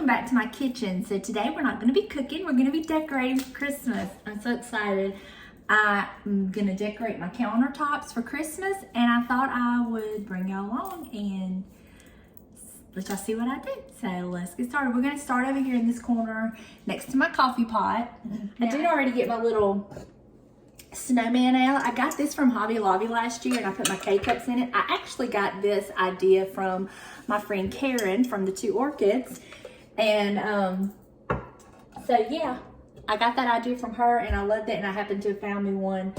back to my kitchen. So today we're not going to be cooking, we're going to be decorating for Christmas. I'm so excited. I'm going to decorate my countertops for Christmas, and I thought I would bring y'all along and let y'all see what I did. So let's get started. We're going to start over here in this corner next to my coffee pot. I did already get my little snowman out. I got this from Hobby Lobby last year, and I put my K-cups in it. I actually got this idea from my friend Karen from the Two Orchids. And so yeah, I got that idea from her and I loved it, and I happened to have found me one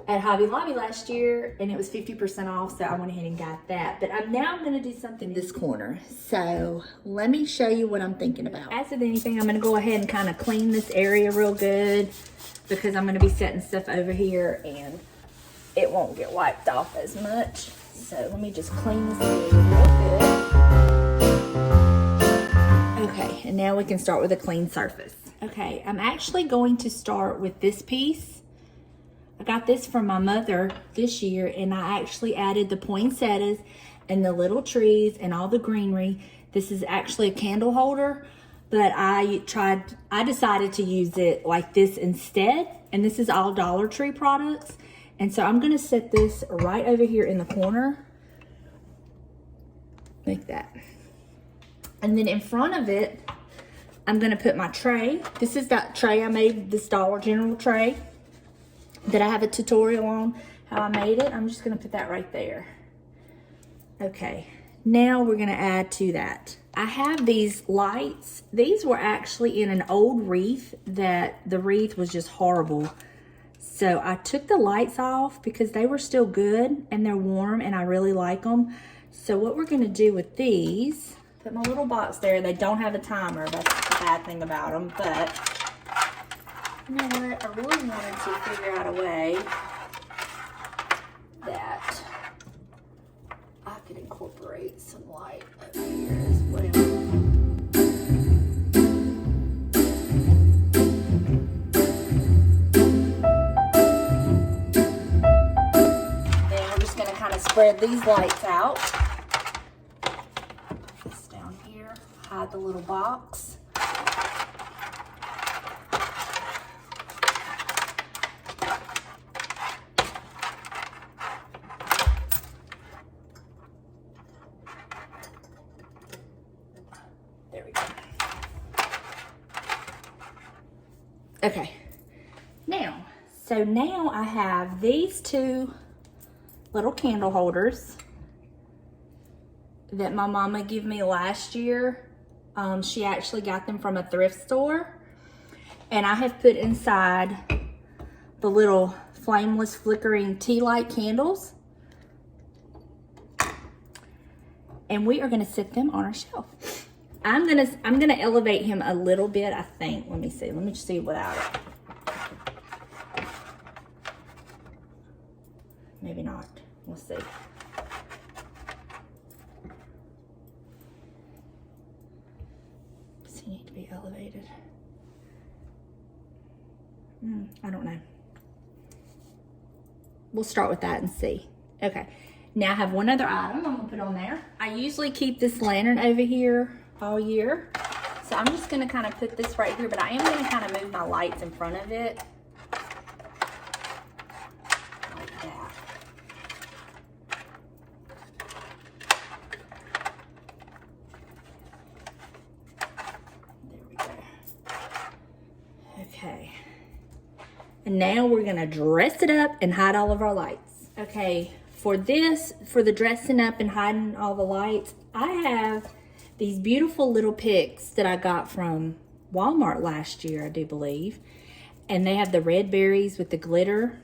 at Hobby Lobby last year and it was 50% off, so I went ahead and got that. But I'm now going to do something in this corner. So let me show you what I'm thinking about. As with anything, I'm going to go ahead and kind of clean this area real good because I'm going to be setting stuff over here and it won't get wiped off as much. So let me just clean this area real good. Okay, and now we can start with a clean surface. Okay, I'm actually going to start with this piece. I got this from my mother this year, and I actually added the poinsettias and the little trees and all the greenery. This is actually a candle holder, but I decided to use it like this instead, and this is all Dollar Tree products. And so I'm gonna set this right over here in the corner, like that. And then in front of it, I'm gonna put my tray. This is that tray I made, this Dollar General tray that I have a tutorial on how I made it. I'm just gonna put that right there. Okay, now we're gonna add to that. I have these lights. These were actually in an old wreath that the wreath was just horrible. So I took the lights off because they were still good and they're warm and I really like them. So what we're gonna do with these, put my little box there. They don't have a timer. That's the bad thing about them. But you know what? I really wanted to figure out a way that I could incorporate some light over here as well. Then we're just going to kind of spread these lights out. Hide the little box. There we go. Okay. Now I have these two little candle holders that my mama gave me last year. She actually got them from a thrift store, and I have put inside the little flameless flickering tea light candles, and we are going to set them on our shelf. I'm gonna elevate him a little bit, I think. Let me just see without it. Maybe not. We'll see. Need to be elevated. I don't know. We'll start with that and see. Okay, now I have one other item I'm gonna put on there. I usually keep this lantern over here all year, so I'm just gonna kind of put this right here, but I am gonna kind of move my lights in front of it like that. Okay, and now we're gonna dress it up and hide all of our lights. Okay, for the dressing up and hiding all the lights, I have these beautiful little picks that I got from Walmart last year, I do believe. And they have the red berries with the glitter.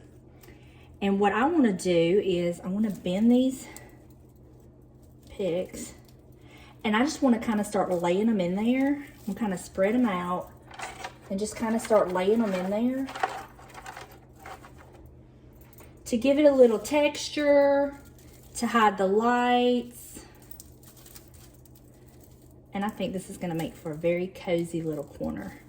And what I wanna do is I wanna bend these picks, and I just wanna kind of start laying them in there. I'm kind of spread them out and just kind of start laying them in there to give it a little texture, to hide the lights. And I think this is gonna make for a very cozy little corner.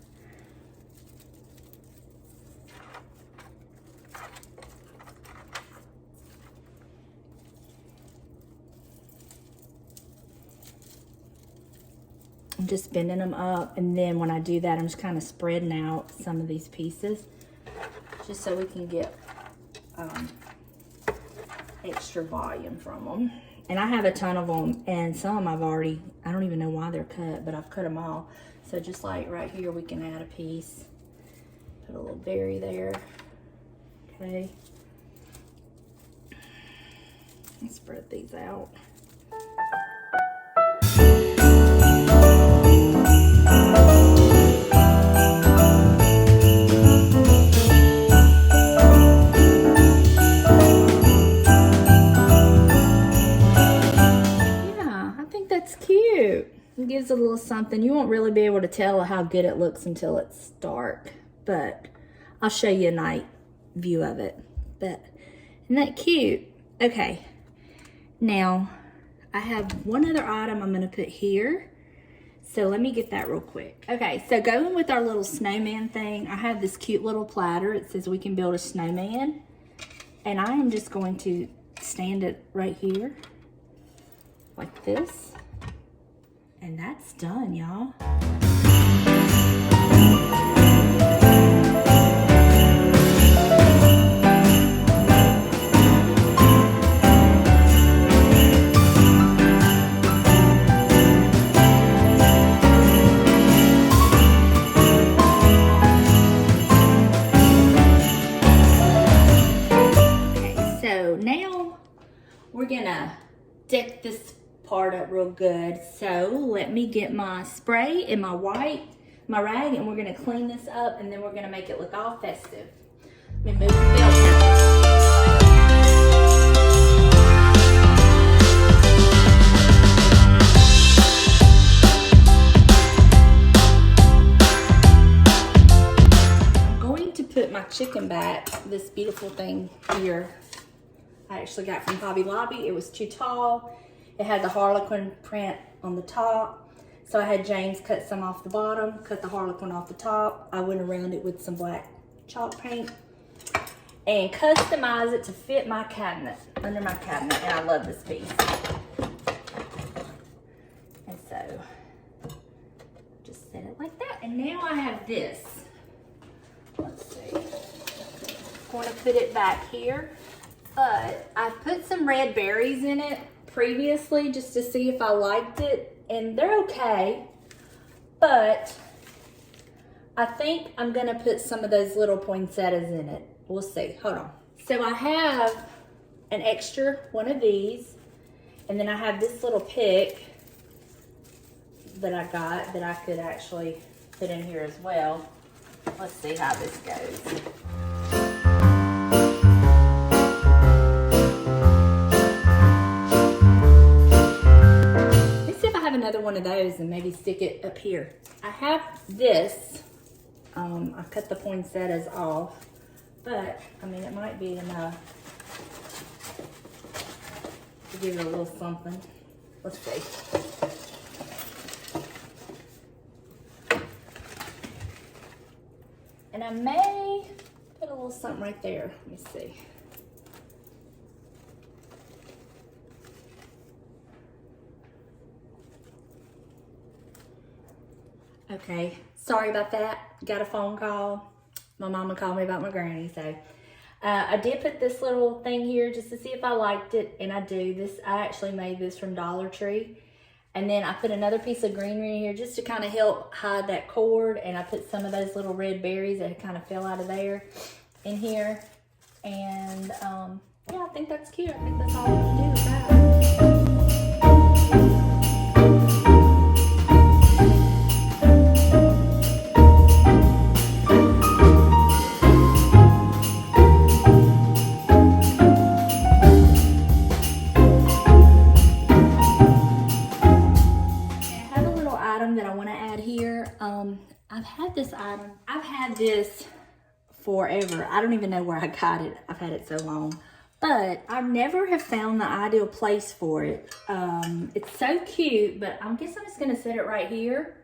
I'm just bending them up, and then when I do that, I'm just kind of spreading out some of these pieces just so we can get extra volume from them. And I have a ton of them, and some I've already, I don't even know why they're cut, but I've cut them all. So just like right here, we can add a piece, put a little berry there. Okay. Let's spread these out. It gives a little something. You won't really be able to tell how good it looks until it's dark, but I'll show you a night view of it. But isn't that cute? Okay, now I have one other item I'm going to put here, so let me get that real quick. Okay, so going with our little snowman thing, I have this cute little platter. It says we can build a snowman, and I am just going to stand it right here like this. And that's done, y'all. Okay, so now we're gonna deck this part up real good. So let me get my spray and my rag, and we're gonna clean this up, and then we're gonna make it look all festive. Let me move the bell pepper. I'm going to put my chicken back, this beautiful thing here. I actually got from Hobby Lobby. It was too tall. It had the Harlequin print on the top. So I had James cut some off the bottom, cut the Harlequin off the top. I went around it with some black chalk paint and customized it to fit my cabinet, under my cabinet. And I love this piece. And so, just set it like that. And now I have this. Let's see. I'm going to put it back here. But I put some red berries in it previously just to see if I liked it, and they're okay, but I think I'm gonna put some of those little poinsettias in it. We'll see. Hold on. So I have an extra one of these, and then I have this little pick that I got that I could actually put in here as well. Let's see how this goes. Another one of those and maybe stick it up here. I have this. I cut the poinsettias off, but I mean it might be enough to give it a little something. Let's see. And I may put a little something right there. Let me see. Okay, sorry about that. Got a phone call. My mama called me about my granny, so I did put this little thing here just to see if I liked it, and I do. This, I actually made this from Dollar Tree. And then I put another piece of greenery here just to kind of help hide that cord, and I put some of those little red berries that kind of fell out of there in here. And yeah, I think that's cute. I think that's all we can do with that. I've had this forever. I don't even know where I got it. I've had it so long. But I never have found the ideal place for it. It's so cute, but I guess I'm just going to set it right here.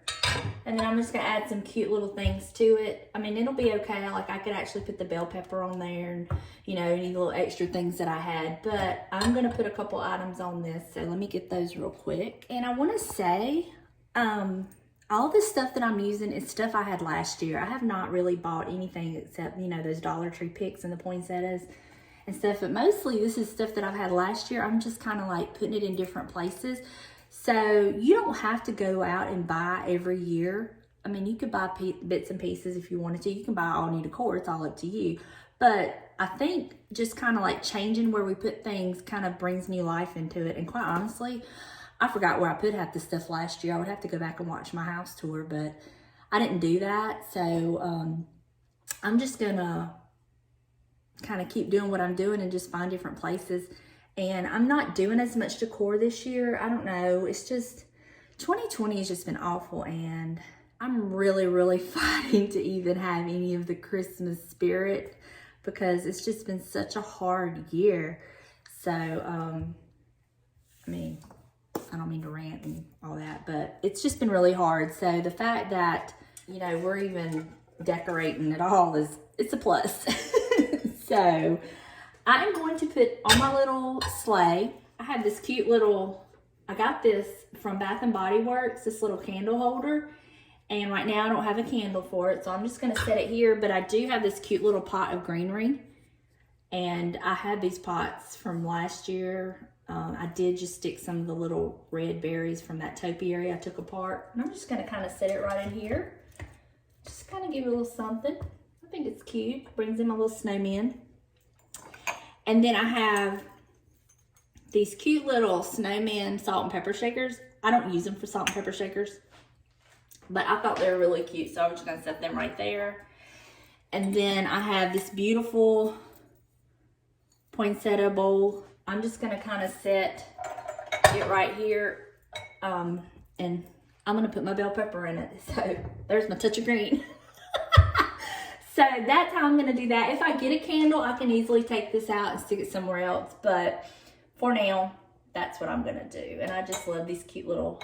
And then I'm just going to add some cute little things to it. I mean, it'll be okay. Like, I could actually put the bell pepper on there and, you know, any little extra things that I had. But I'm going to put a couple items on this. So let me get those real quick. And I want to say, all this stuff that I'm using is stuff I had last year. I have not really bought anything except, you know, those Dollar Tree picks and the poinsettias and stuff. But mostly this is stuff that I've had last year. I'm just kind of like putting it in different places. So you don't have to go out and buy every year. I mean, you could buy bits and pieces if you wanted to. You can buy all new decor. It's all up to you. But I think just kind of like changing where we put things kind of brings new life into it. And quite honestly, I forgot where I put half the stuff last year. I would have to go back and watch my house tour, but I didn't do that. So I'm just gonna kind of keep doing what I'm doing and just find different places. And I'm not doing as much decor this year. I don't know. It's just 2020 has just been awful, and I'm really, really fighting to even have any of the Christmas spirit because it's just been such a hard year. So, I mean, I don't mean to rant and all that, but it's just been really hard. So the fact that, you know, we're even decorating at all it's a plus. So I'm going to put on my little sleigh. I have this cute little, I got this from Bath and Body Works, this little candle holder. And right now I don't have a candle for it, so I'm just gonna set it here. But I do have this cute little pot of greenery. And I had these pots from last year. I did just stick some of the little red berries from that topiary I took apart. And I'm just gonna kind of set it right in here. Just kind of give it a little something. I think it's cute. Brings in my little snowmen. And then I have these cute little snowman salt and pepper shakers. I don't use them for salt and pepper shakers, but I thought they were really cute, so I'm just gonna set them right there. And then I have this beautiful poinsettia bowl. I'm just gonna kind of set it right here, and I'm gonna put my bell pepper in it. So there's my touch of green. So that's how I'm gonna do that. If I get a candle, I can easily take this out and stick it somewhere else. But for now, that's what I'm gonna do. And I just love these cute little,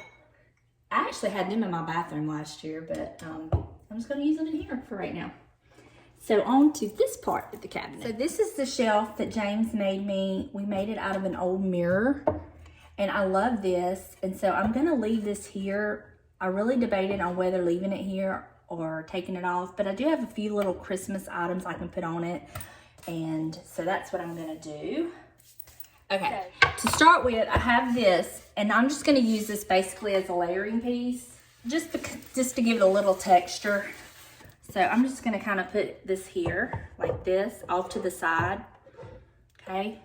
I actually had them in my bathroom last year, but I'm just gonna use them in here for right now. So on to this part of the cabinet. So this is the shelf that James made me. We made it out of an old mirror, and I love this. And so I'm gonna leave this here. I really debated on whether leaving it here or taking it off, but I do have a few little Christmas items I can put on it. And so that's what I'm gonna do. Okay, to start with, I have this, and I'm just gonna use this basically as a layering piece, just to give it a little texture. So I'm just gonna kind of put this here, like this, off to the side, okay?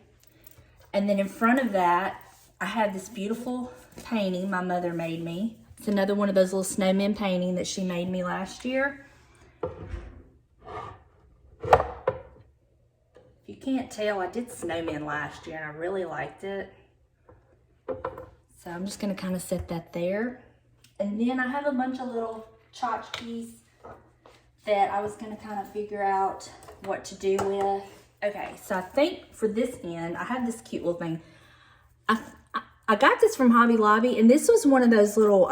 And then in front of that, I have this beautiful painting my mother made me. It's another one of those little snowmen painting that she made me last year. If you can't tell, I did snowmen last year and I really liked it. So I'm just gonna kind of set that there. And then I have a bunch of little tchotchkes that I was gonna kind of figure out what to do with. Okay, so I think for this end, I have this cute little thing. I got this from Hobby Lobby, and this was one of those little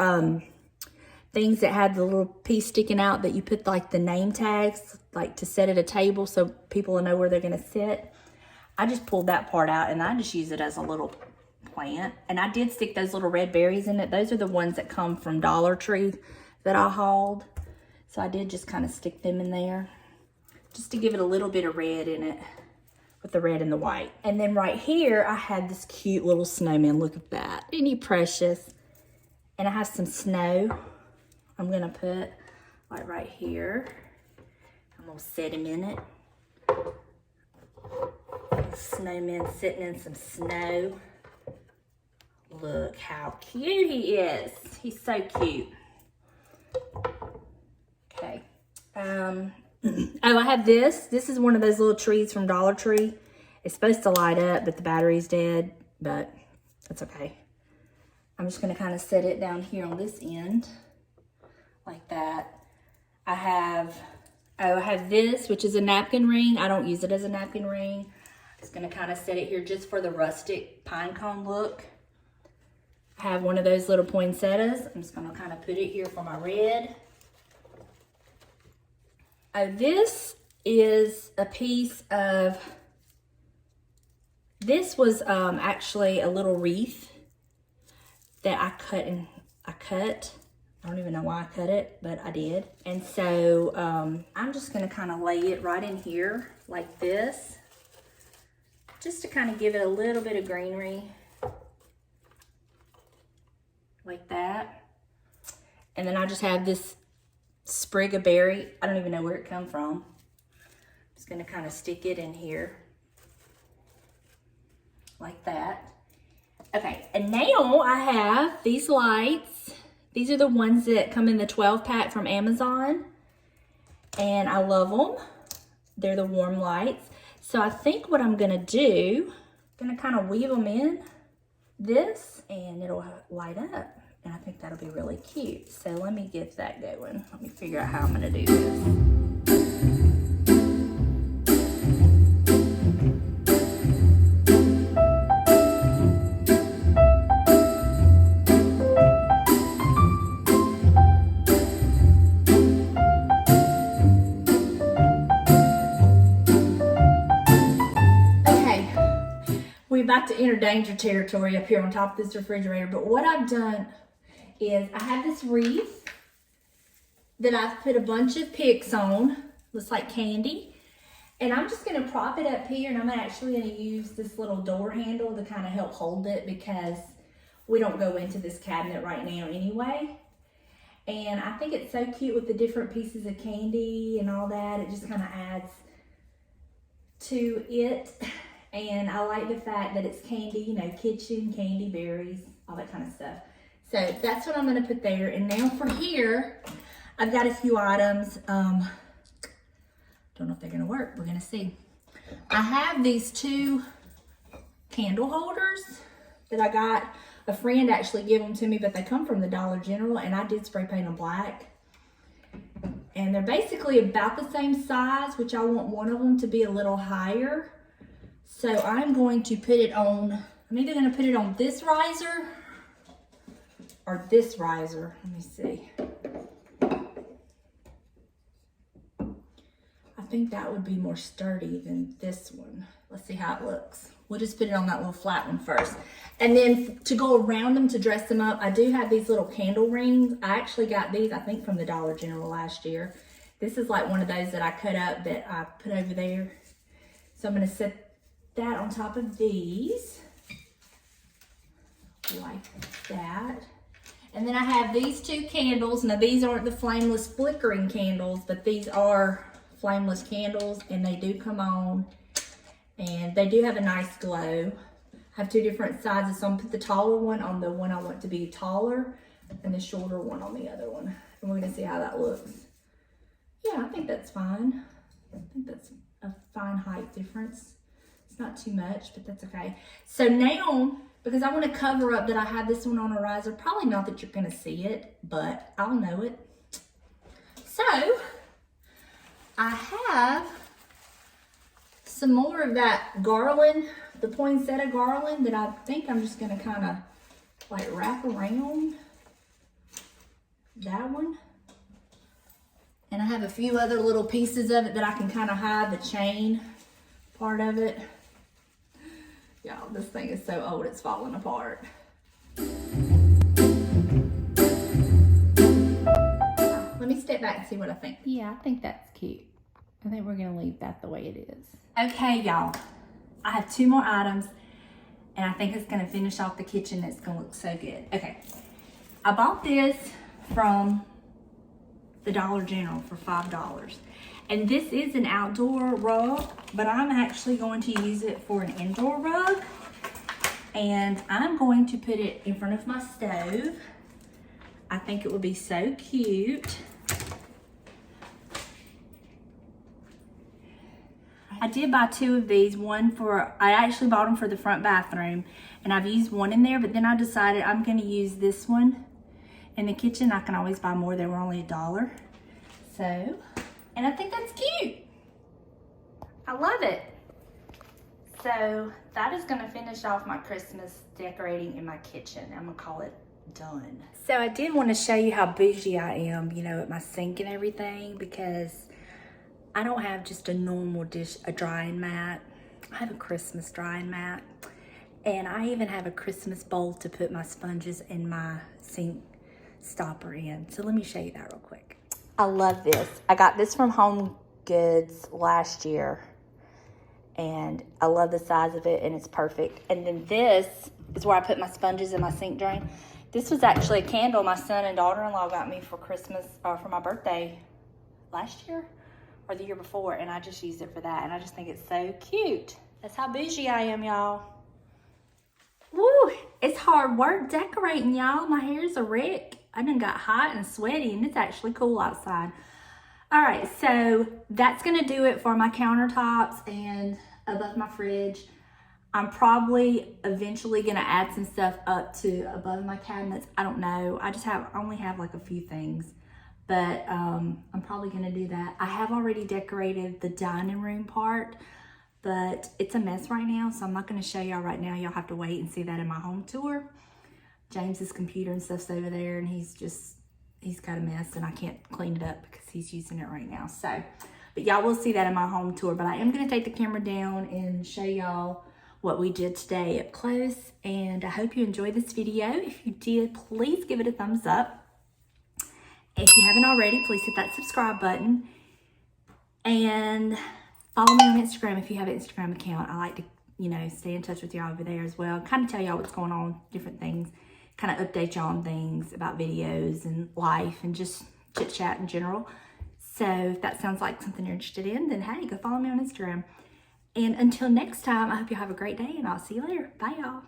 things that had the little piece sticking out that you put like the name tags, like to set at a table so people will know where they're gonna sit. I just pulled that part out and I just use it as a little plant. And I did stick those little red berries in it. Those are the ones that come from Dollar Tree that I hauled. So I did just kind of stick them in there just to give it a little bit of red in it with the red and the white. And then right here, I had this cute little snowman. Look at that. Isn't he precious? And I have some snow I'm gonna put like right here. I'm gonna set him in it. Snowman sitting in some snow. Look how cute he is. He's so cute. Okay. Oh, I have this. This is one of those little trees from Dollar Tree. It's supposed to light up, but the battery's dead, but that's okay. I'm just gonna kind of set it down here on this end, like that. I have this, which is a napkin ring. I don't use it as a napkin ring. Just gonna kind of set it here just for the rustic pine cone look. I have one of those little poinsettias. I'm just gonna kind of put it here for my red. This is a piece of, this was actually a little wreath that I cut. I don't even know why I cut it, but I did. And so I'm just gonna kind of lay it right in here like this, just to kind of give it a little bit of greenery, like that. And then I just have this sprig of berry. I don't even know where it come from. I'm just gonna kind of stick it in here, like that. Okay, and now I have these lights. These are the ones that come in the 12 pack from Amazon. And I love them. They're the warm lights. So I think what I'm gonna do, I'm gonna kind of weave them in this and it'll light up. And I think that'll be really cute. So let me get that going. Let me figure out how I'm gonna do this. We're about to enter danger territory up here on top of this refrigerator, but what I've done is I have this wreath that I've put a bunch of picks on, looks like candy, and I'm just gonna prop it up here, and I'm actually gonna use this little door handle to kind of help hold it because we don't go into this cabinet right now anyway. And I think it's so cute with the different pieces of candy and all that. It just kind of adds to it. And I like the fact that it's candy, you know, kitchen, candy, berries, all that kind of stuff. So that's what I'm gonna put there. And now for here, I've got a few items. Don't know if they're gonna work, we're gonna see. I have these two candle holders that I got. A friend actually gave them to me, but they come from the Dollar General, and I did spray paint them black. And they're basically about the same size, which I want one of them to be a little higher. So I'm going to put it on, I'm either going to put it on this riser or this riser. Let me see. I think that would be more sturdy than this one. Let's see how it looks. We'll just put it on that little flat one first. And then to go around them to dress them up, I do have these little candle rings. I actually got these, I think, from the Dollar General last year. This is like one of those that I cut up that I put over there. So I'm going to set that on top of these, like that. And then I have these two candles. Now these aren't the flameless flickering candles, but these are flameless candles, and they do come on, and they do have a nice glow. I have two different sizes, so I'm gonna put the taller one on the one I want to be taller, and the shorter one on the other one. And we're gonna see how that looks. Yeah, I think that's fine. I think that's a fine height difference. It's not too much, but that's okay. So now, because I want to cover up that I have this one on a riser, probably not that you're going to see it, but I'll know it. So, I have some more of that garland, the poinsettia garland, that I think I'm just going to kind of like wrap around that one. And I have a few other little pieces of it that I can kind of hide the chain part of it. Y'all, this thing is so old, it's falling apart. Let me step back and see what I think. Yeah, I think that's cute. I think we're gonna leave that the way it is. Okay, y'all. I have two more items, and I think it's gonna finish off the kitchen. It's gonna look so good. Okay, I bought this from the Dollar General for $5. And this is an outdoor rug, but I'm actually going to use it for an indoor rug. And I'm going to put it in front of my stove. I think it would be so cute. I did buy two of these. I actually bought them for the front bathroom, and I've used one in there, but then I decided I'm gonna use this one in the kitchen. I can always buy more, they were only $1. So, and I think that's cute. I love it. So that is gonna finish off my Christmas decorating in my kitchen. I'm gonna call it done. So I did want to show you how bougie I am, you know, at my sink and everything, because I don't have just a normal a drying mat. I have a Christmas drying mat. And I even have a Christmas bowl to put my sponges in my sink stopper in. So let me show you that real quick. I love this. I got this from Home Goods last year. And I love the size of it, and it's perfect. And then this is where I put my sponges in my sink drain. This was actually a candle my son and daughter-in-law got me for Christmas, or for my birthday last year or the year before, and I just used it for that, and I just think it's so cute. That's how bougie I am, y'all. Woo, it's hard work decorating, y'all. My hair's a wreck. I done got hot and sweaty, and it's actually cool outside. All right, so that's gonna do it for my countertops and above my fridge. I'm probably eventually gonna add some stuff up to above my cabinets. I don't know. I only have like a few things, but I'm probably gonna do that. I have already decorated the dining room part, but it's a mess right now, so I'm not gonna show y'all right now. Y'all have to wait and see that in my home tour. James's computer and stuff's over there, and he's got a mess, and I can't clean it up because he's using it right now. So, but y'all will see that in my home tour. But I am gonna take the camera down and show y'all what we did today up close. And I hope you enjoyed this video. If you did, please give it a thumbs up. If you haven't already, please hit that subscribe button. And follow me on Instagram if you have an Instagram account. I like to, stay in touch with y'all over there as well. Kind of tell y'all what's going on, different things. Kind of update y'all on things about videos and life and just chit chat in general. So if that sounds like something you're interested in, then hey, go follow me on Instagram. And until next time, I hope you have a great day, and I'll see you later. Bye, y'all.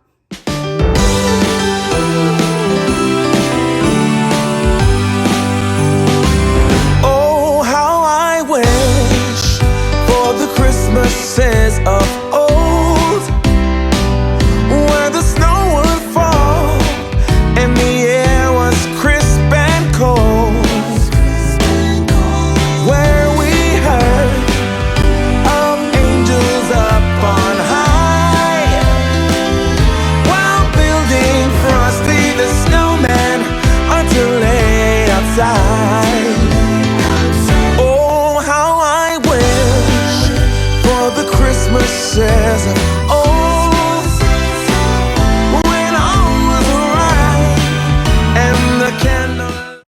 Oh, how I wish for the Christmases of old, where the snow would fall and the air was crisp and cold, where we heard of angels up on high, while building Frosty the snowman until late outside. Oh, how I wish for the Christmases of old,